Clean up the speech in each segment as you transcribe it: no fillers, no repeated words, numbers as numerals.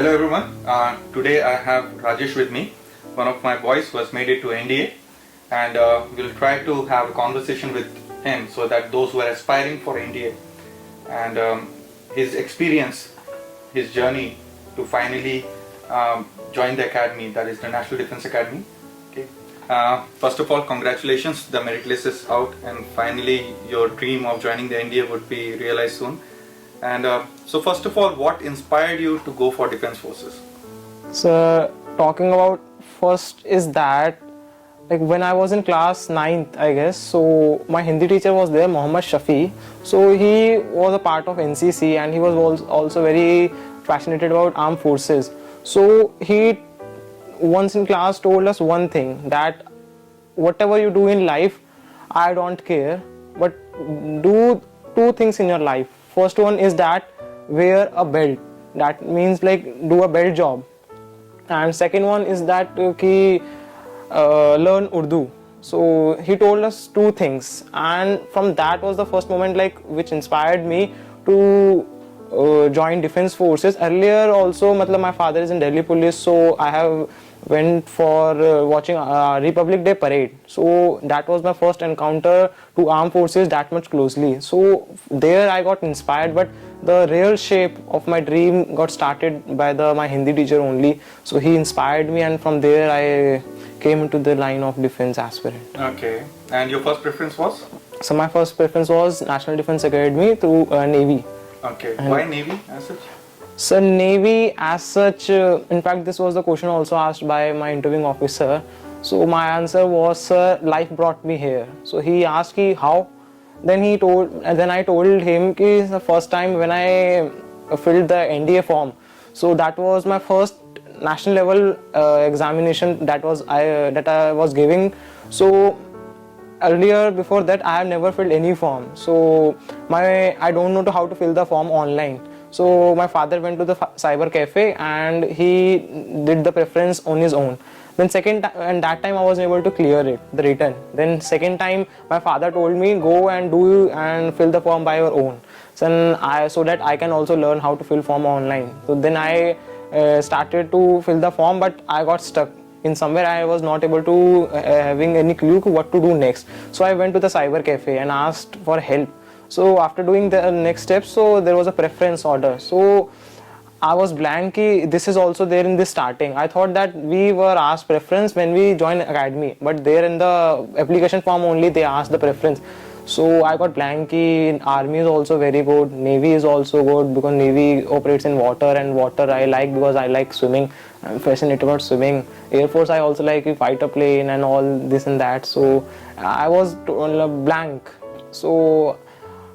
Hello everyone. Today I have Rajesh with me, one of my boys who has made it to NDA, and we'll try to have a conversation with him so that those who are aspiring for NDA and his experience, his journey to finally join the academy, that is the National Defence Academy. Okay. First of all, congratulations, the merit list is out and finally your dream of joining the NDA would be realized soon. And so first of all, what inspired you to go for Defence Forces? So talking about first is that like when I was in class 9th I guess, so my Hindi teacher was there, Mohammad Shafi. So he was a part of NCC and he was also very passionate about armed forces. So he once in class told us one thing, that whatever you do in life, I don't care, but do two things in your life. First one is that wear a belt, that means like do a belt job, and second one is that learn Urdu. So he told us two things, and from that was the first moment like which inspired me to join Defence Forces. Earlier also, my father is in Delhi Police, so I have went for watching Republic Day parade. So that was my first encounter to armed forces that much closely. So there I got inspired, but the real shape of my dream got started by my Hindi teacher only. So he inspired me, and from there I came into the line of defense aspirant. Okay. And your first preference was? So my first preference was National Defence Academy through Navy. Okay. Why Navy as such? So Navy as such, in fact this was the question also asked by my interviewing officer. So my answer was, sir, life brought me here. So he asked me how. Then I told him ki the first time when I filled the NDA form. So that was my first national level examination that I was giving. So earlier before that I have never filled any form. So I don't know how to fill the form online. So my father went to the cyber cafe and he did the preference on his own. Then that time I was able to clear it, the written. Then second time my father told me go and fill the form by your own. So that I can also learn how to fill form online. So then I started to fill the form, but I got stuck. In somewhere I was not able to having any clue what to do next. So I went to the cyber cafe and asked for help. So after doing the next steps, so there was a preference order. So I was blank, this is also there in this starting. I thought that we were asked preference when we joined academy, but there in the application form only they asked the preference. So I got blank. Army is also very good, Navy is also good because Navy operates in water, and water I like because I like swimming. I'm fascinated about swimming. Air Force I also like fighter plane and all this and that. So I was blank. So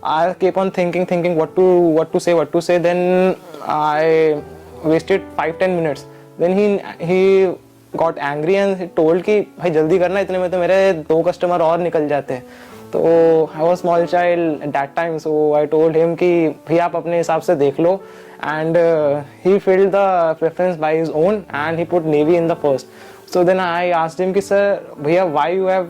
I kept on thinking what to say. Then I wasted 5-10 minutes. Then he got angry and he told कि भाई जल्दी करना, इतने में तो मेरे 2 customer और निकल जाते हैं. तो I was small child at that time, so I told him कि भाई आप अपने हिसाब से देख लो. And he filled the preference by his own and he put Navy in the first. So then I asked him कि sir भैया why you have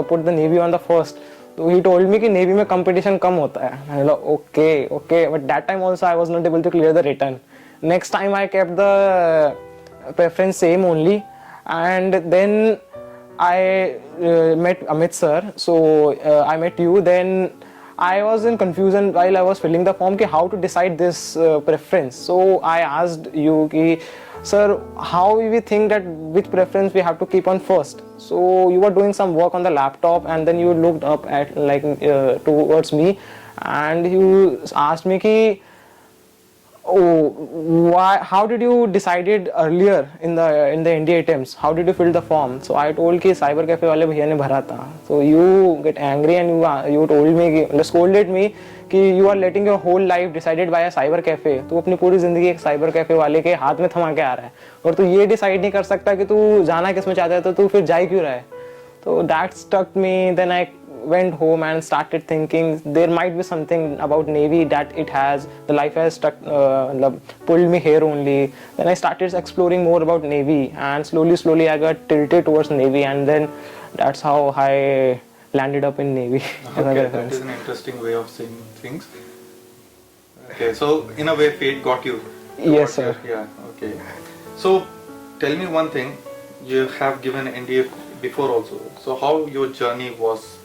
put the Navy on the first? So he told me कि Navy में competition कम होता है. I was like, okay, but that time also I was not able to clear the written. Next time I kept the preference same only, and then I met Amit Sir. So I met you. Then I was in confusion while I was filling the form कि how to decide this preference. So I asked you कि sir, how we think that which preference we have to keep on first? So you were doing some work on the laptop and then you looked up at towards me and you asked me कि how did you decided earlier in the NDA attempts? How did you fill the form? So I told कि cyber cafe वाले भैया ने भरा था. So you get angry and you told me, scolded me कि you are letting your whole life decided by a cyber cafe. तू अपनी पूरी जिंदगी एक cyber cafe वाले के हाथ में थमा के आ रहा है और तू ये decide नहीं कर सकता कि तू जाना किस में चाहता है, तो तू फिर जा क्यों रहा है. So that stuck me. Then I went home and started thinking there might be something about Navy that the life has pulled me here only. Then I started exploring more about Navy and slowly I got tilted towards Navy, and then that's how I landed up in Navy. Okay, that is an interesting way of seeing things. Okay, so in a way fate got you Yes, What sir. yeah, okay. So tell me one thing. You have given NDA before also. So how your journey was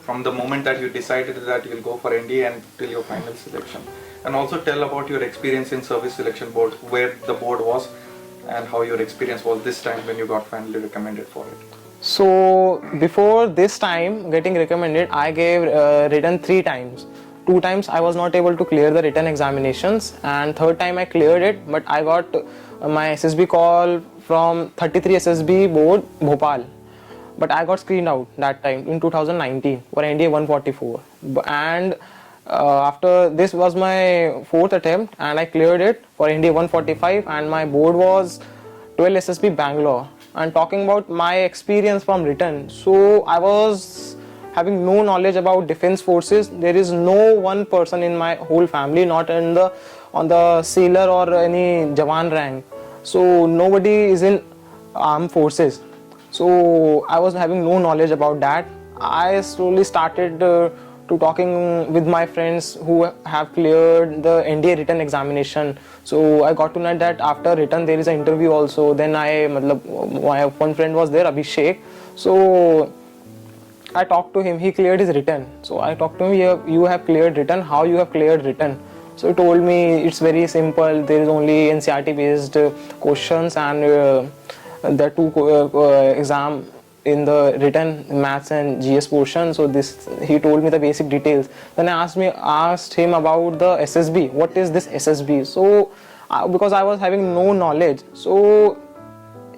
from the moment that you decided that you'll go for NDA and till your final selection, and also tell about your experience in service selection board, where the board was, and how your experience was this time when you got finally recommended for it. So before this time getting recommended, I gave written 3 times. 2 times I was not able to clear the written examinations, and third time I cleared it. But I got my SSB call from 33 SSB board Bhopal. But I got screened out that time in 2019 for NDA 144. And after this was my fourth attempt, and I cleared it for NDA 145, and my board was 12 SSB Bangalore. And talking about my experience from written, so I was having no knowledge about defense forces. There is no one person in my whole family, not in the on the sailor or any Jawan rank. So nobody is in armed forces. So I was having no knowledge about that. I slowly started to talking with my friends who have cleared the NDA written examination. So I got to know that after written there is an interview also. Then my one friend was there, Abhishek. So I talked to him. He cleared his written. So I talked to him. You have cleared written. How you have cleared written? So he told me it's very simple. There is only NCRT based questions, and the two exam in the written maths and GS portion. So this he told me the basic details. Then I asked him about the SSB. What is this SSB? So because I was having no knowledge, so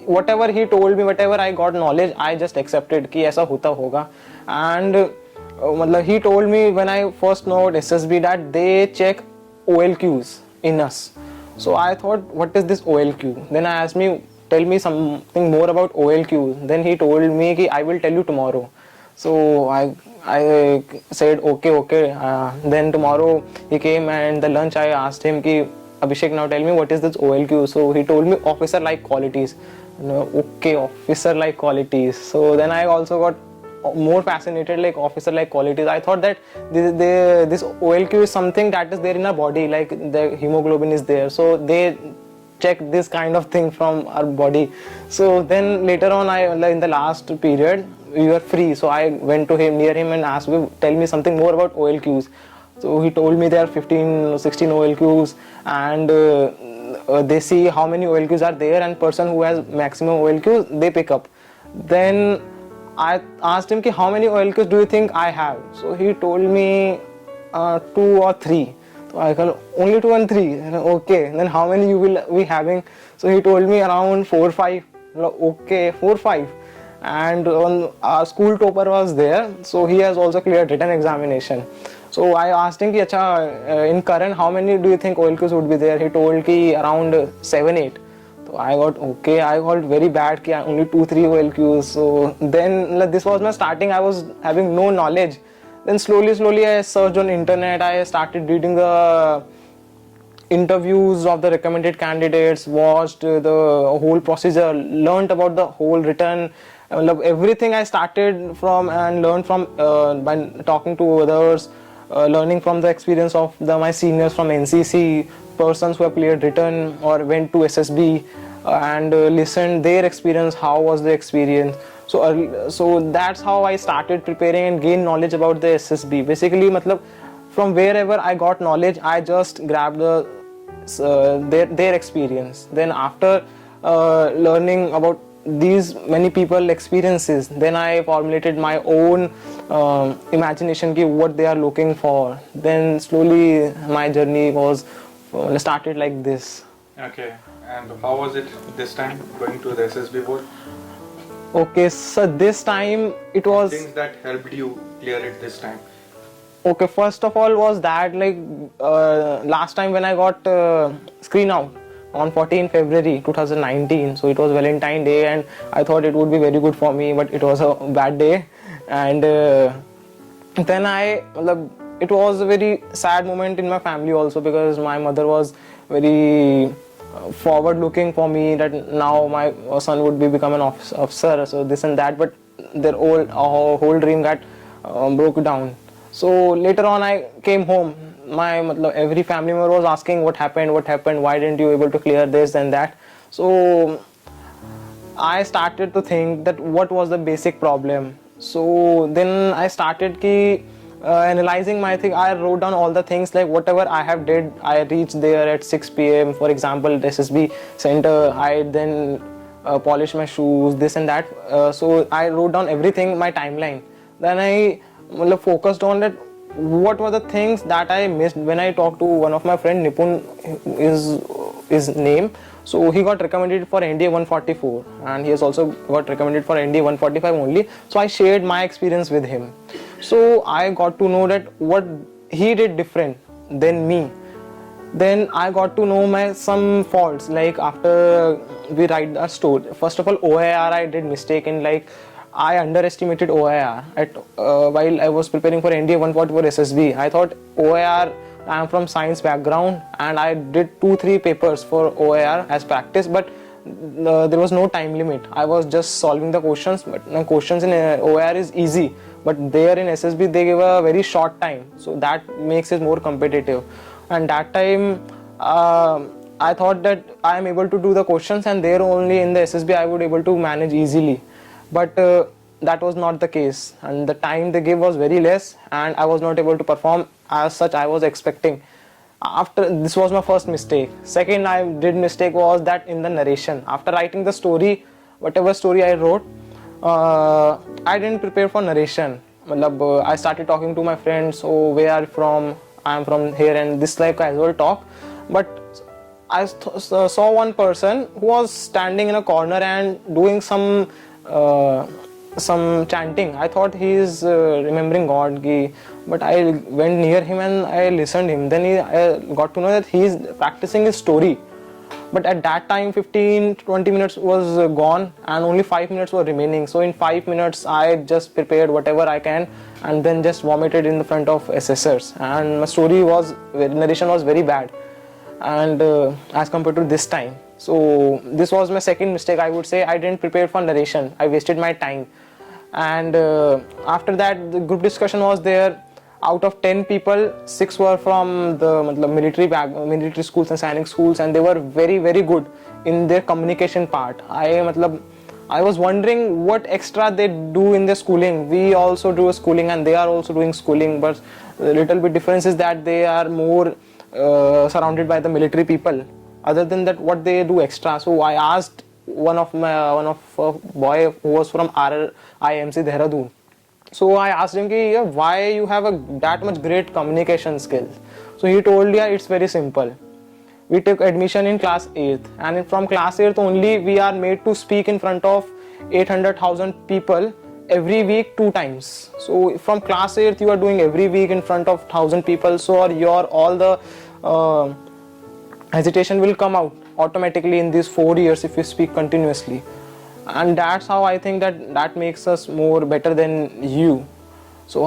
whatever he told me, whatever I got knowledge, I just accepted कि ऐसा होता होगा. And मतलब he told me when I first know about SSB that they check OLQs in us. So I thought, what is this OLQ? Then I asked me, tell me something more about OLQ. Then he told me कि I will tell you tomorrow. So I said okay. Then tomorrow he came, and the lunch I asked him कि Abhishek, now tell me what is this OLQ. So he told me officer like qualities. Okay, officer like qualities. So then I also got more fascinated, like officer like qualities. I thought that this OLQ is something that is there in our body, like the hemoglobin is there, so they check this kind of thing from our body. So then later on, in the last period we were free, so I went to him, near him, and asked him, tell me something more about OLQs. So he told me there are 15 16 OLQs, and they see how many OLQs are there, and person who has maximum OLQs they pick up. Then I asked him, how many OLQs do you think I have? So he told me 2 or 3. So I said, only 2 and 3. Okay, then how many you will be having? So he told me around 4 5. Okay, 4 5. And our school topper was there, so he has also cleared written examination. So I asked him, in current, how many do you think OLQs would be there? He told around 7 8. So I got very bad, only 2 3 OLQs. So then this was my starting. I was having no knowledge. Then slowly I searched on internet. I started reading the interviews of the recommended candidates, watched the whole procedure, learned about the whole written, everything I started from and learned from by talking to others, learning from the experience of my seniors from NCC, persons who have cleared written or went to SSB, and listened their experience, how was the experience. So that's how I started preparing and gained knowledge about the SSB. Basically, from wherever I got knowledge, I just grabbed their experience. Then after learning about these many people experiences, then I formulated my own imagination, what they are looking for. Then slowly my journey was started like this. Okay, and how was it this time going to the SSB board? Okay, so this time it was Things that helped you clear it this time. okay. First of all was that last time when I got screen out on 14 February 2019, so it was Valentine Day, and I thought it would be very good for me, but it was a bad day. And then it was a very sad moment in my family also, because my mother was very forward looking for me, that now my son would become an officer, so this and that, but their whole dream got broke down. So later on I came home, every family member was asking what happened, why didn't you able to clear this and that. So I started to think that what was the basic problem. So then I started analyzing my thing. I wrote down all the things, like whatever I have did. I reached there at 6 p.m. for example, the SSB center. I then polished my shoes, this and that. So I wrote down everything, my timeline. Then I focused on that. What were the things that I missed when I talked to one of my friend, Nipun is his name. So he got recommended for NDA 144 and he has also got recommended for NDA 145 only. So I shared my experience with him. So I got to know that what he did different than me. Then I got to know my some faults, like after we write the story. First of all, OIR I did mistake in, like I underestimated OIR at while I was preparing for NDA 144 SSB. I thought OIR, I am from science background and I did 2-3 papers for OIR as practice, but there was no time limit. I was just solving the questions, but the questions in OIR is easy, but there in SSB they give a very short time, so that makes it more competitive. And that time I thought that I am able to do the questions and there only in the SSB I would able to manage easily, but that was not the case and the time they gave was very less and I was not able to perform as such I was expecting. After this was my first mistake. Second I did mistake was that in the narration. After writing the story, whatever story I wrote, I didn't prepare for narration. I started talking to my friends, oh where are you from, I am from here, and this like casual talk. But I saw one person who was standing in a corner and doing some chanting. I thought he is remembering God, but I went near him and I listened him. Then I got to know that he is practicing his story. But at that time 15-20 minutes was gone and only 5 minutes were remaining. So in 5 minutes I just prepared whatever I can and then just vomited in the front of assessors, and my narration was very bad and as compared to this time. So this was my second mistake, I would say. I didn't prepare for narration. I wasted my time. And after that the group discussion was there. Out of 10 people, 6 were from the military schools and sailing schools, and they were very very good in their communication part. I was wondering what extra they do in their schooling. We also do schooling and they are also doing schooling, but the little bit difference is that they are more surrounded by the military people. Other than that, what they do extra? So I asked one of boy who was from IMC Dehradun. So I asked him, why you have that much great communication skills? So he told, it's very simple. We took admission in class 8th, and from class 8th only we are made to speak in front of 800,000 people every week 2 times. So from class 8th you are doing every week in front of 1,000 people, so all the hesitation will come out automatically in these 4 years if you speak continuously. And that's how I think that makes us more better than you. So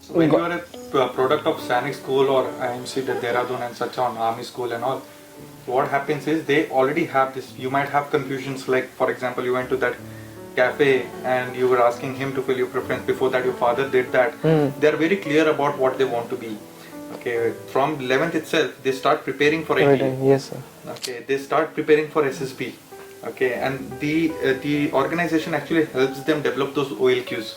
when you are a product of Sainik school or IMC Dehradun and such on army school and all, what happens is they already have this. You might have confusions, like for example you went to that cafe and you were asking him to fill your preference. Before that your father did that. They are very clear about what they want to be. Okay, from 11th itself they start preparing for NDA. Yes sir. Okay, they start preparing for SSB. Okay, and the organization actually helps them develop those OLQs.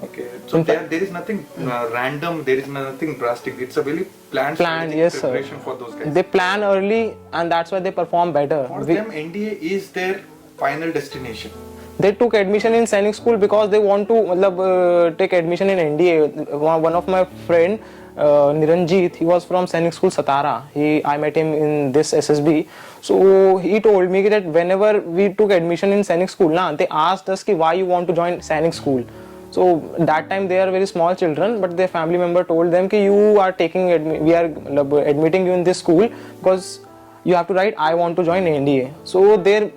Okay, so there is nothing random, there is nothing drastic. It's a really planned yes, preparation sir. for those guys. They plan early and that's why they perform better. For them, NDA is their final destination. They took admission in Sainik school because they want to take admission in NDA. One of my friend, Niranjit, he was from Sainik school Satara. I met him in this SSB. So he told me that whenever we took admission in Sainik school, they asked us why you want to join Sainik school. So that time they are very small children, but their family member told them we are admitting you in this school because you have to write I want to join NDA. So their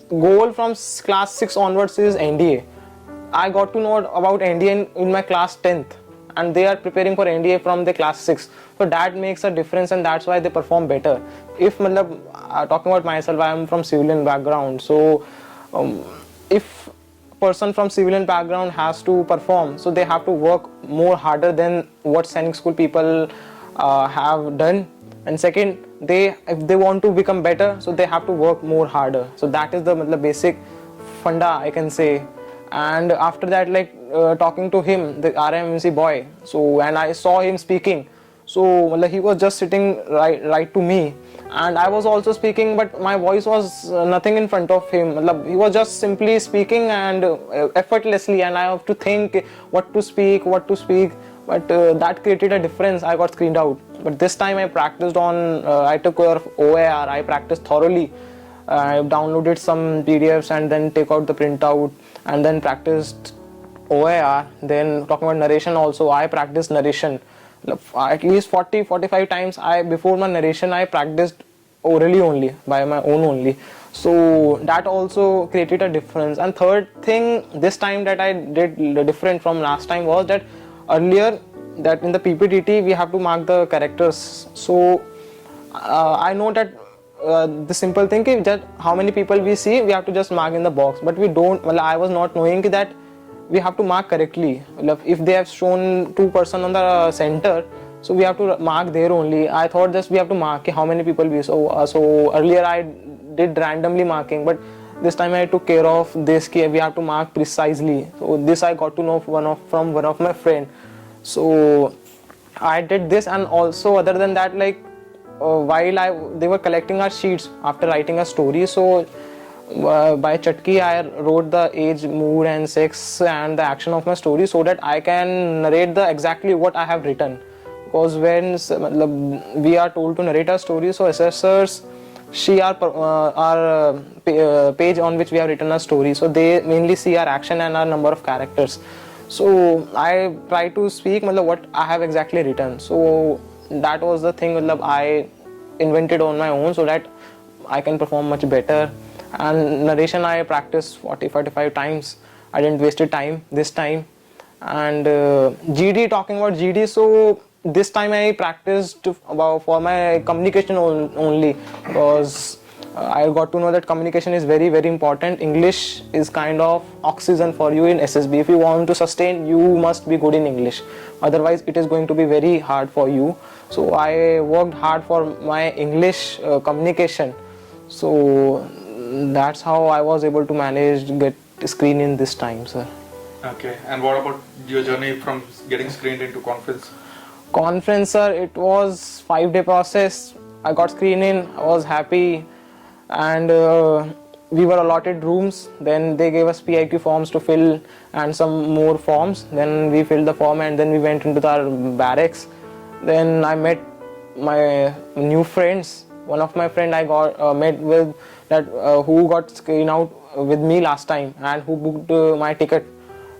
goal from class 6 onwards is NDA. I got to know about NDA in my class 10th. And they are preparing for NDA from the class 6. So that makes a difference and that's why they perform better. If talking about myself, I am from civilian background. So if person from civilian background has to perform, so they have to work more harder than what Sainik school people have done. And second, if they want to become better, so they have to work more harder. So that is the basic funda, I can say. And after that, like talking to him, the RMC boy, so and I saw him speaking, so he was just sitting right to me, and I was also speaking, but my voice was nothing in front of him. He was just simply speaking and effortlessly, and I have to think what to speak, but that created a difference. I got screened out. But this time I practiced on, I took care of OAR, I practiced thoroughly. I downloaded some PDFs and then take out the printout and then practiced OAR. Then talking about narration also, I practiced narration. At least 40-45 times before my narration I practiced orally only, by my own only. So that also created a difference. And third thing this time that I did different from last time was that earlier that in the PPTT we have to mark the characters. So I know that the simple thing is that how many people we see, we have to just mark in the box, but we don't, I was not knowing that we have to mark correctly. If they have shown 2 person on the center, so we have to mark there only. I thought just we have to mark how many people we saw. So earlier I did randomly marking, but this time I took care of this, we have to mark precisely. So this I got to know from one of my friend. So I did this. And also other than that, like while they were collecting our sheets after writing a story, so by Chatki I wrote the age, mood and sex and the action of my story, so that I can narrate the exactly what I have written. Because when we are told to narrate our story, so assessors see our page on which we have written a story, so they mainly see our action and our number of characters. So I try to speak what I have exactly written. So that was the thing I invented on my own, so that I can perform much better. And narration I practiced 40-45 times. I didn't waste time this time. And GD, talking about GD, so this time I practiced for my communication only, because I got to know that communication is very important. English is kind of oxygen for you in SSB. If you want to sustain, you must be good in English, otherwise it is going to be very hard for you. So I worked hard for my English communication. So that's how I was able to manage get screened in this time, sir. Okay, and what about your journey from getting screened into conference? Conference, sir, it was 5-day process. I got screened in, I was happy, and we were allotted rooms. Then they gave us PIQ forms to fill and some more forms. Then we filled the form and then we went into our barracks. Then I met my new friends. One of my friend I got met with that who got screened out with me last time and who booked my ticket,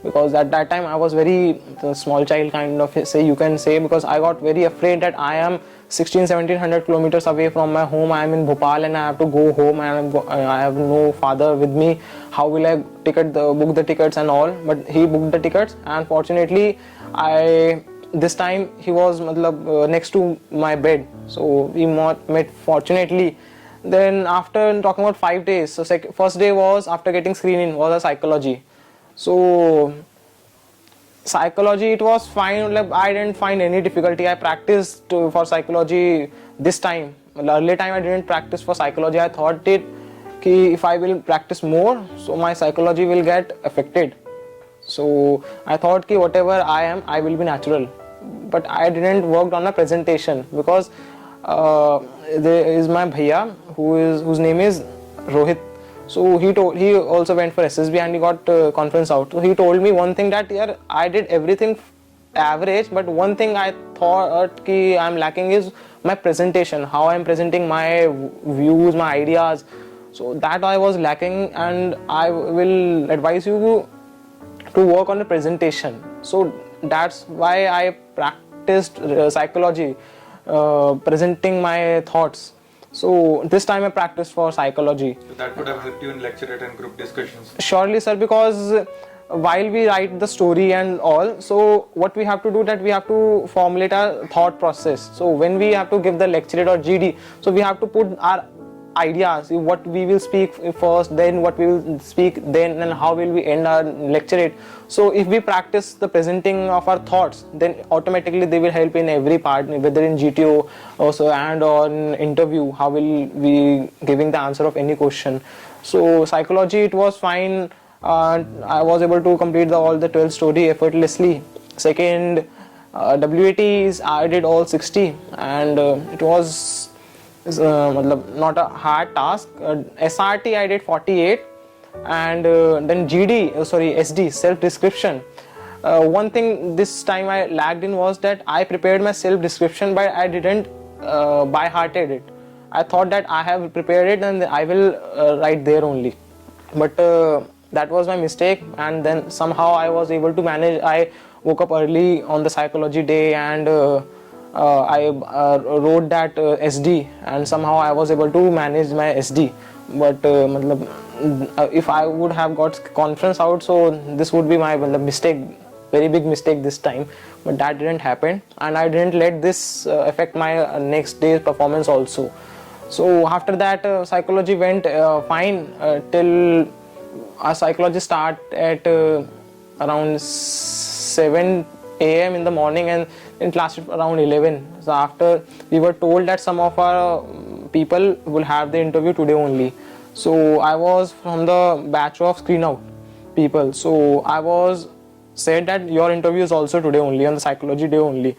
because at that time I was very small child kind of say, you can say, because I got very afraid that I am 1600-1700 kilometers away from my home. I am in Bhopal and I have to go home and I have no father with me. How will I book the tickets and all? But he booked the tickets, and fortunately this time he was next to my bed, so we met fortunately. Then after talking about 5 days, so first day was after getting screening was a psychology. So psychology, it was fine. I didn't find any difficulty. I practiced for psychology this time. Earlier time I didn't practice for psychology. I thought if I will practice more, so my psychology will get affected. So I thought whatever I am, I will be natural. But I didn't work on a presentation, because there is my bhaiya whose name is Rohit. So he also went for SSB and he got conference out. So he told me one thing, that I did everything average, but one thing I thought I am lacking is my presentation, how I am presenting my views, my ideas. So that I was lacking, and I will advise you to work on the presentation. So that's why I practiced psychology, presenting my thoughts. So this time I practiced for psychology. So that would have helped you in lecturate and group discussions? Surely, sir, because while we write the story and all, so what we have to do, that we have to formulate our thought process. So when we have to give the lecturate or GD, so we have to put our ideas, what we will speak first, then what we will speak then, and how will we end our lecture it. So if we practice the presenting of our thoughts, then automatically they will help in every part, whether in GTO also and on interview, how will we giving the answer of any question. So psychology, it was fine. I was able to complete all the 12 story effortlessly. Second, WATs I did all 60, and it was not a hard task. SRT I did 48, and then SD, self description. One thing this time I lagged in was that I prepared my self description, but I didn't by hearted it. I thought that I have prepared it and I will write there only, but that was my mistake. And then somehow I was able to manage. I woke up early on the psychology day, and I wrote that SD, and somehow I was able to manage my SD. But if I would have got conference out, so this would be my mistake, very big mistake this time. But that didn't happen, and I didn't let this affect my next day's performance also. So after that, psychology went fine till our psychology start at around 7 a.m. in the morning, and it lasted around 11. So after we were told that some of our people will have the interview today only. So I was from the batch of screen out people. So I was said that your interview is also today only, on the psychology day only.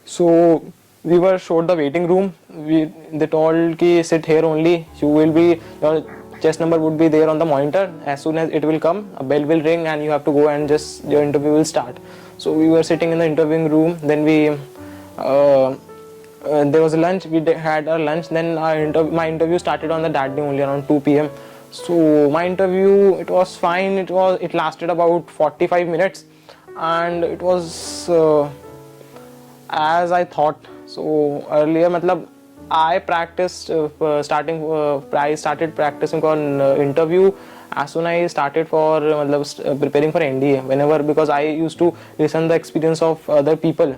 So we were showed the waiting room. They told ki sit here only. You will be, your chest number would be there on the monitor. As soon as it will come, a bell will ring and you have to go and just your interview will start. So we were sitting in the interviewing room. Then we there was a lunch. We had our lunch. Then my interview started on that day only around 2 p.m. So my interview, it was fine. It lasted about 45 minutes, and it was as I thought. So earlier, I practiced I started practicing on interview as soon as I started for preparing for NDA. Whenever, because I used to listen the experience of other people.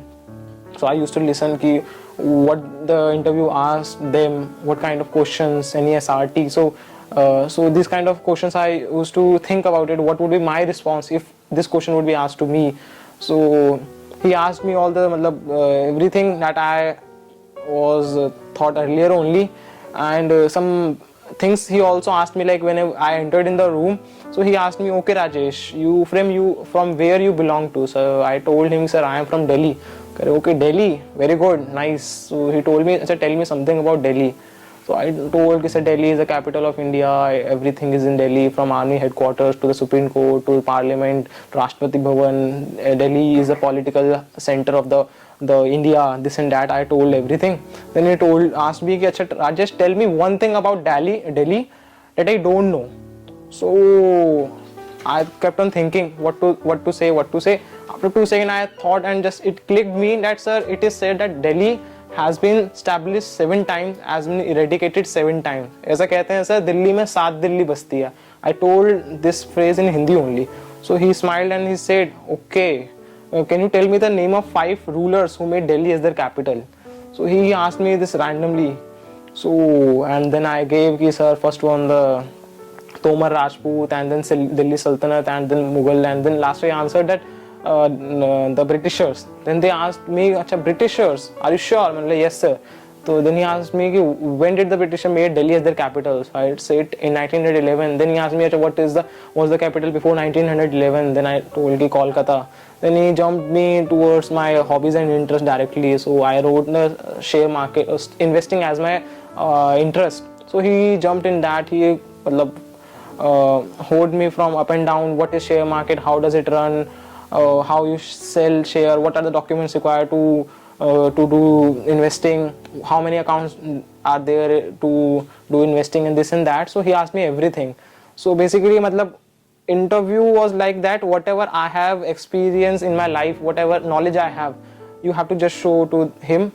So I used to listen ki what the interview asked them, what kind of questions, any SRT. So these kind of questions I used to think about it. What would be my response if this question would be asked to me? So he asked me all the everything that I was thought earlier only, and some things he also asked me, like when I entered in the room. So he asked me, okay Rajesh, you from where you belong to? So I told him, sir, I am from Delhi. Okay, Delhi, very good, nice. So he told me, tell me something about Delhi. So I told, sir, Delhi is the capital of India. Everything is in Delhi, from army headquarters to the Supreme Court to Parliament, Rashtrapati Bhavan. Delhi is the political center of the India, this and that. I told everything. Then he asked me, Rajesh, tell me one thing about Delhi that I don't know. So I kept on thinking what to say. After 2 seconds I thought, and just it clicked me that, sir, it is said that Delhi has been established 7 times, has been eradicated 7 times. ऐसा कहते हैं sir, Delhi में 7 दिल्ली बसती है. I told this phrase in Hindi only. So he smiled and he said, okay, can you tell me the name of 5 rulers who made Delhi as their capital? So he asked me this randomly. So, and then I gave sir, first one the Tomar Rajput, and then Delhi Sultanate, and then Mughal, and then last I answered that the Britishers. Then they asked me, Acha, Britishers, are you sure? I like, yes sir. So then he asked me, when did the Britishers made Delhi as their capital? So I said in 1911. Then he asked me, what was the capital before 1911? Then I told him Kolkata. Then he jumped me towards my hobbies and interests directly. So I wrote the share market, investing as my interest. So he jumped in that. He hold me from up and down. What is share market? How does it run? How you sell share? What are the documents required to do investing? How many accounts are there to do investing and this and that? So he asked me everything. So basically, interview was like that. Whatever I have experienced in my life, whatever knowledge I have, you have to just show to him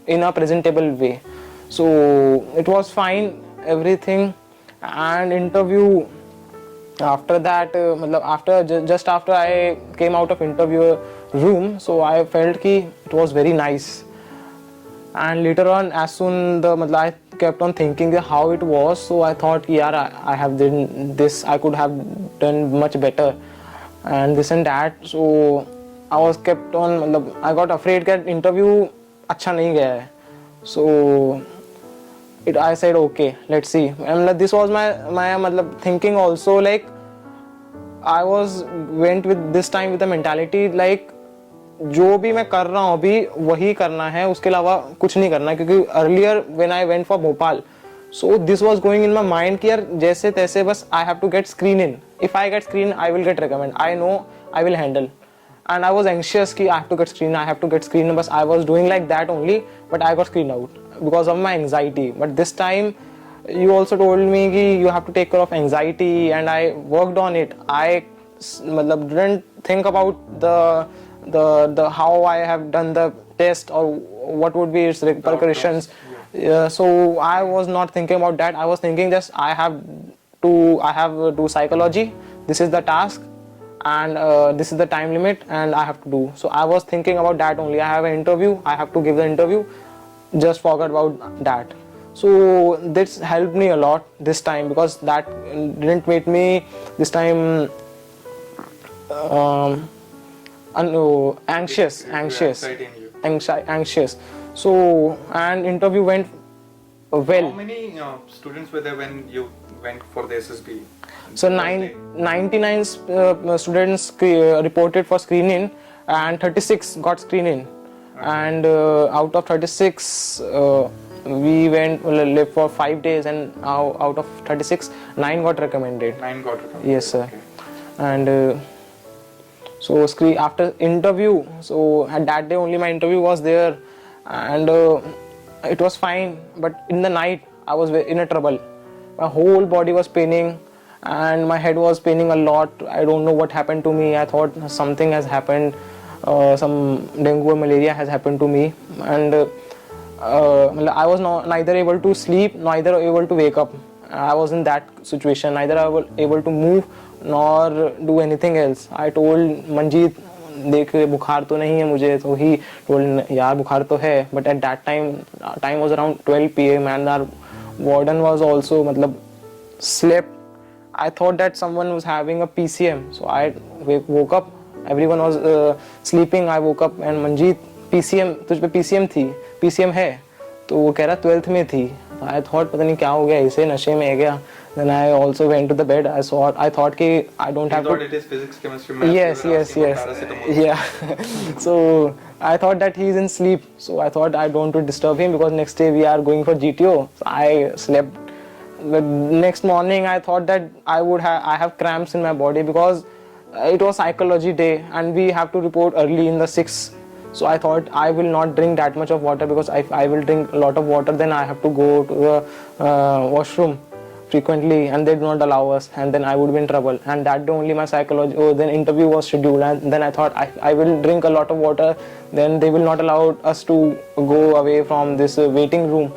in a presentable way. So it was fine, everything. And interview, after that, just after I came out of interview room, so I felt it was very nice. And later on, as soon I kept on thinking how it was. So I thought, yeah, I have done this. I could have done much better, and this and that. So I was kept on. I got afraid that interview अच्छा नहीं गया है. So I said okay, let's see. And this was my thinking also. Like I went with this time with the mentality like जो भी मैं कर रहा हूँ अभी वही करना है, उसके अलावा कुछ नहीं करना है. क्योंकि earlier when I went for Bhopal, so this was going in my mind कि यार जैसे तैसे बस I have to get screen in. If I get screen I will get recommend, I know I will handle. And I was anxious कि I have to get screen, I have to get screen. But I was doing like that only, but I got screened out because of my anxiety. But this time, you also told me कि you have to take care of anxiety, and I worked on it. I didn't think about the how I have done the test or what would be its repercussions. So I was not thinking about that. I was thinking just I have to do psychology. This is the task. And this is the time limit and I have to do. So I was thinking about that only. I have an interview, I have to give the interview, just forgot about that. So this helped me a lot this time, because that didn't make me this time anxious. So, and interview went well. How many students were there when you went for the SSB? So 99 students reported for screening, and 36 got screening. Okay. And out of 36, we lived for 5 days, and out of 36, 9 got recommended. 9 got recommended. Yes, sir. Okay. And so after interview, so at that day only my interview was there, and it was fine. But in the night I was in a trouble. My whole body was paining, and my head was paining a lot. I don't know what happened to me. I thought something has happened, some dengue or malaria has happened to me, and I was neither able to sleep, neither able to wake up. I was in that situation, neither I was able to move nor do anything else. I told Manjeet, देख बुखार तो नहीं है मुझे, तो he told यार बुखार तो है. But at that time was around 12 PM, and our warden was also slept. I thought that someone was having a PCM, so I woke up. Everyone was sleeping. I woke up and Manjeet, PCM तुझ पे PCM थी, PCM है, तो वो कह रहा 12th में थी. I thought पता नहीं क्या हो गया, इसे नशे में है गया. Then I also went to the bed. I thought कि I don't have to. It is physics, chemistry, math. Yes. Yeah. So I thought that he's in sleep. So I thought I don't want to disturb him, because next day we are going for GTO. So I slept. The next morning I thought that I have cramps in my body, because it was psychology day and we have to report early in the 6. So I thought I will not drink that much of water, because if I will drink a lot of water, then I have to go to the washroom frequently, and they do not allow us, and then I would be in trouble. And that day only my then interview was scheduled, and then I thought I will drink a lot of water, then they will not allow us to go away from this waiting room,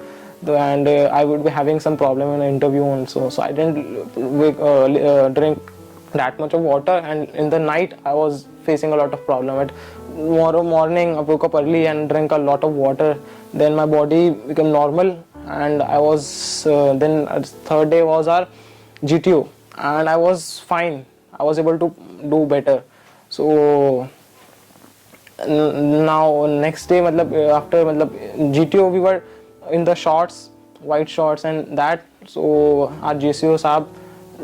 and I would be having some problem in the interview also. So I didn't drink that much of water, and in the night I was facing a lot of problem. At tomorrow morning I woke up early and drank a lot of water, then my body became normal, and I was then third day was our GTO, and I was fine. I was able to do better. So now next day after GTO we were in the shorts, white shorts and that. So our GCO saab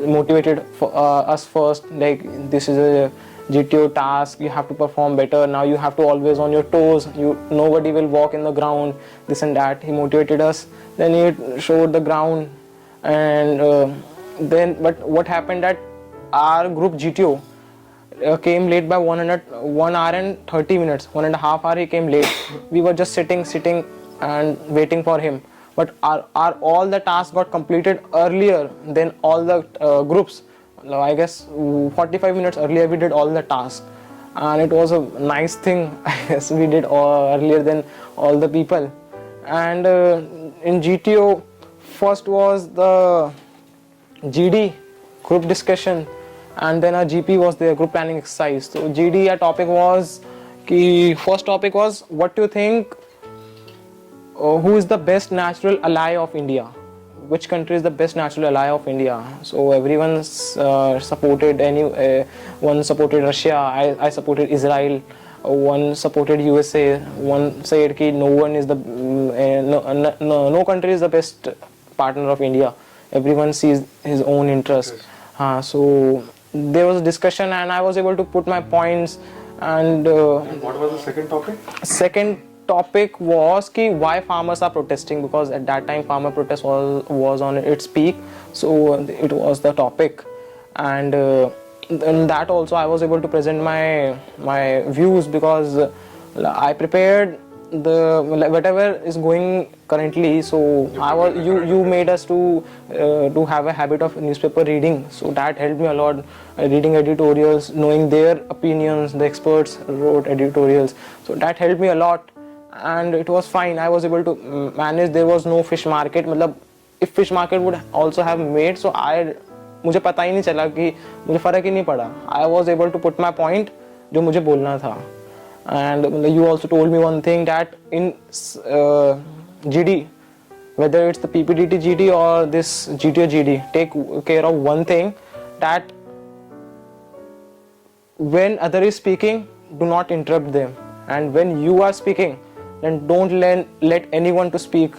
motivated us first, like this is a GTO task, you have to perform better, now you have to always on your toes, nobody will walk in the ground, this and that. He motivated us, then he showed the ground, and but what happened that our group GTO came late by 1 hour and 30 minutes, 1.5 hours he came late. We were just sitting and waiting for him, but our all the tasks got completed earlier than all the groups. I guess 45 minutes earlier we did all the tasks, and it was a nice thing. I guess we did earlier than all the people. And in GTO, first was the GD, group discussion, and then our GP was there, group planning exercise. So GD, our topic was, first topic was, what do you think who is the best natural ally of India? Which country is the best natural ally of India? So everyone supported one supported Russia. I supported Israel. One supported USA. One said that no one is the no country is the best partner of India. Everyone sees his own interest. So there was a discussion, and I was able to put my points. And what was the second topic? Second topic was ki why farmers are protesting, because at that time farmer protest was on its peak, so it was the topic. And in that also I was able to present my views, because I prepared the whatever is going currently. So you made us to have a habit of newspaper reading, so that helped me a lot, reading editorials, knowing their opinions. The experts wrote editorials, so that helped me a lot, and it was fine. I was able to manage. There was no fish market, मतलब if fish market would also have made, so मुझे पता ही नहीं चला कि मुझे फर्क ही नहीं पड़ा. I was able to put my point जो मुझे बोलना था. And you also told me one thing, that in GD, whether it's the PPDT GD or this GTO GD, take care of one thing, that when other is speaking, do not interrupt them, and when you are speaking, then don't let anyone to speak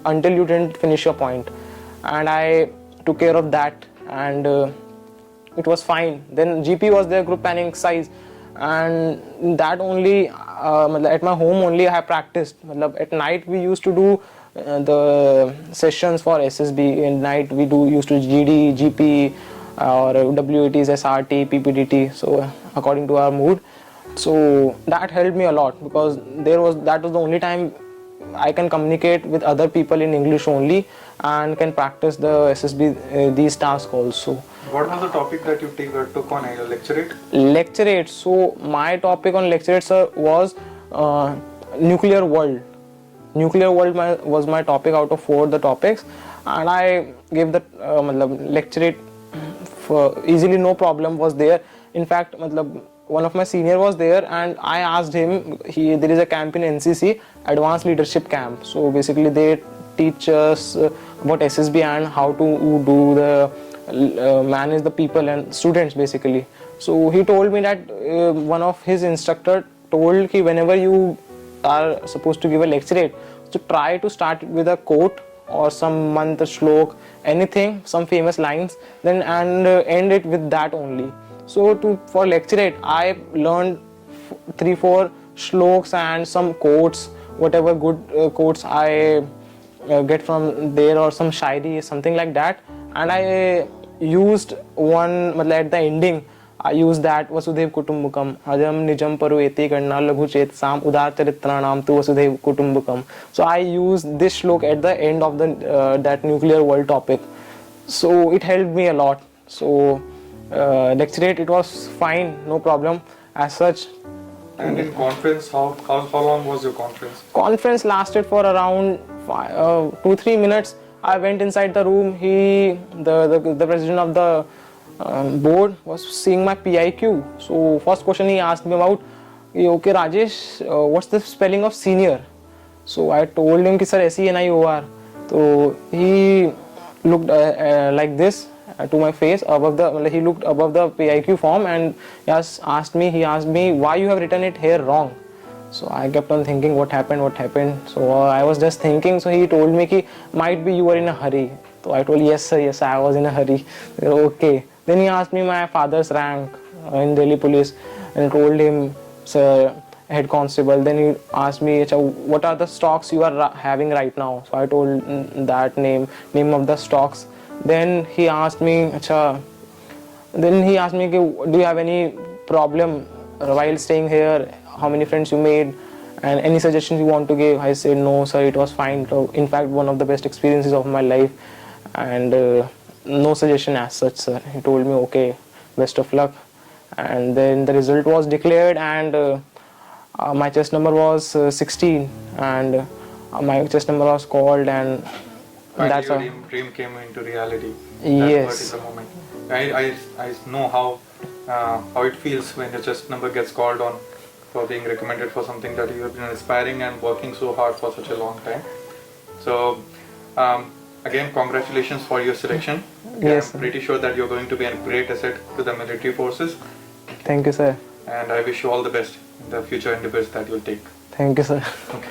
until you didn't finish your point. And I took care of that, and it was fine. Then GP was there, group planning exercise, and that only at my home only I have practiced. At night we used to do the sessions for SSB. In night we used to GD, GP, or WATs, SRT, PPDT, so according to our mood. So that helped me a lot, because that was the only time I can communicate with other people in English only, and can practice the SSB these tasks also. What was the topic that you took on a lecturate? Lecturate. So my topic on lecturate, sir, was nuclear world. Nuclear world was my topic out of 4 the topics, and I gave the lecturate for easily, no problem was there. In fact, one of my senior was there, and I asked him. There is a camp in NCC, Advanced Leadership Camp. So basically, they teach us about SSB and how to do the manage the people and students basically. So he told me that one of his instructor told that whenever you are supposed to give a lecturate, so try to start with a quote or some mantra, shlok, anything, some famous lines, then and end it with that only. So for lecturate, I learned 3-4 shloks and some quotes, whatever good quotes I get from there, or some shairi, something like that. And I used one at the ending. I used that Vasudev Kutumbakam Ajam Nijam Paru Eti Ganna Laghu Chet Sam Udar Charitranam Tu Vasudev Kutumbakam. So I used this shlok at the end of the that nuclear world topic. So it helped me a lot. So lecturate, it was fine, no problem as such. And in conference, how long was your conference? Conference lasted for around 2-3 minutes. I went inside the room. The president of the board was seeing my PIQ. So first question he asked me about, okay Rajesh, what's the spelling of senior? So I told him, sir, SENIOR. So he looked like this to my face he looked above the PIQ form, and he asked me why you have written it here wrong. So I kept on thinking what happened. So I was just thinking. So he told me might be you were in a hurry. So I told yes sir, I was in a hurry. Okay. Then he asked me my father's rank in Delhi police, and told him, sir, head constable. Then he asked me, what are the stocks you are having right now? So I told that name of the stocks. Then he asked me, do you have any problem while staying here? How many friends you made, and any suggestions you want to give? I said no sir, it was fine. So, in fact, one of the best experiences of my life, and no suggestion as such, sir. He told me okay, best of luck. And then the result was declared, and my chest number was 16, and my chest number was called, and that's your dream came into reality. Yes. That particular moment. I know how it feels when your chest number gets called on. for being recommended for something that you have been aspiring and working so hard for such a long time. So again, congratulations for your selection. Yes, I'm pretty sure that you're going to be a great asset to the military forces, Thank you, sir. and I wish you all the best in the future endeavors that you'll take. Thank you, sir. Okay.